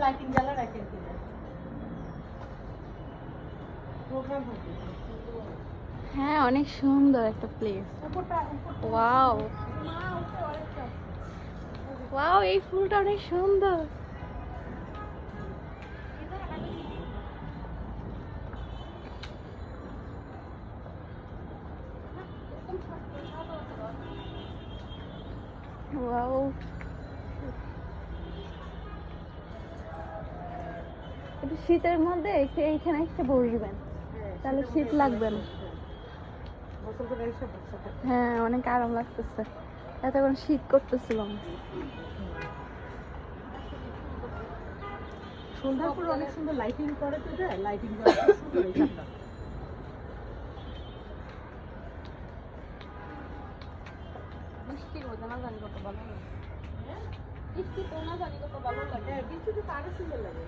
Lighting জ্বালা রাখে programme হবে। হ্যাঁ অনেক সুন্দর একটা প্লেস। ওয়াও ওয়াও, এই ফুলটা অনেক সুন্দর। ওয়াও, একটু শীতের মধ্যে এইখানে এসে বসবেন, তাহলে শীত লাগবে না। হ্যাঁ অনেক আরাম লাগতেছে, এতক্ষণ শীত করতেছিলাম। সন্ধ্যার পর অনেক সুন্দর লাইটিং করে তো যায়, লাইটিং করে সুন্দর এই জায়গাটা। বৃষ্টির মধ্যে না জানি কত ভালো লাগে, বৃষ্টি তো না জানি কত ভালো লাগে। হ্যাঁ বৃষ্টিতে তো আরো সুন্দর লাগে।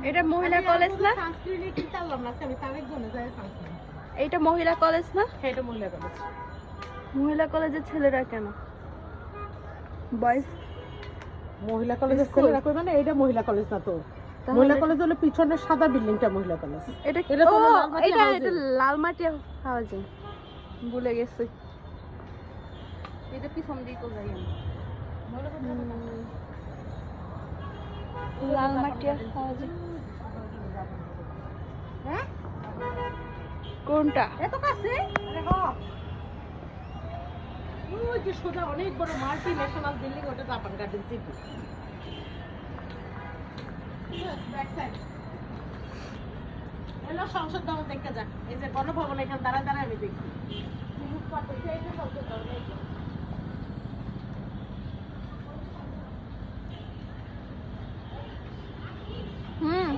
এটা মহিলা কলেজ না? সানস্ক্রিন কিনতে আনলাম না, আমি তার একজনে যায় সানস্ক্রিন। এইটা মহিলা কলেজ না? হ্যাঁ এটা মহিলা কলেজ। মহিলা কলেজের ছেলেরা কেন? বয়েজ মহিলা কলেজের ছেলেরা কই মানে এটা মহিলা কলেজ না তো। মহিলা কলেজ হলো পিছনের সাদা বিল্ডিংটা মহিলা কলেজ। এটা এটা তো এটা এটা লালমাটি হাউজিং, ভুলে গেছি। এটা পিছন দিকে তো যাই আমি। লালমাটি হাউজিং হ্যাঁ কোনটা? এত কাছে? আরে হ্যাঁ ওই যে সোজা অনেক বড় মাল্টি ন্যাশনাল বিল্ডিং, ওটা Japan garden city. Back side এলো সংসদ ভবন দেখতে যা, এই যে গণভবন এখানে দাঁড়ায় দাঁড়ায় আমি দেখছি। হুম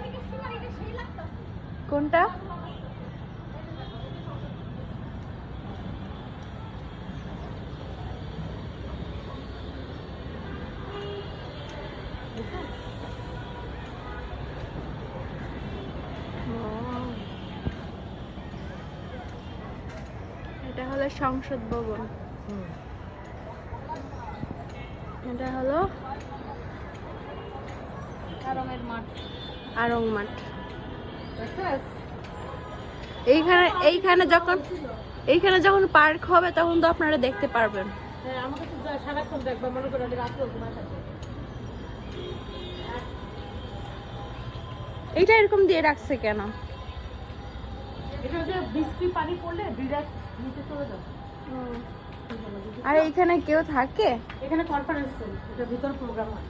কোনটা? এটা হলো সংসদ ভবন, এটা হলো আরঙের মাঠ। আরং মাঠ। এইখানে যখন পার্ক হবে তখন তো আপনারা দেখতে পারবেন। হ্যাঁ আমাকে তো সারাক্ষণ দেখবা, মনে করে আমি রাত্রে ঘুমায় থাকি। এইটা এরকম দিয়ে রাখছে কেন? এটা যে বৃষ্টি পানি পড়লে ডিরেক্ট নিচে চলে যাবে। আর এইখানে কেউ থাকে? এখানে কনফারেন্স রুম, এটা ভিতর প্রোগ্রাম হয়।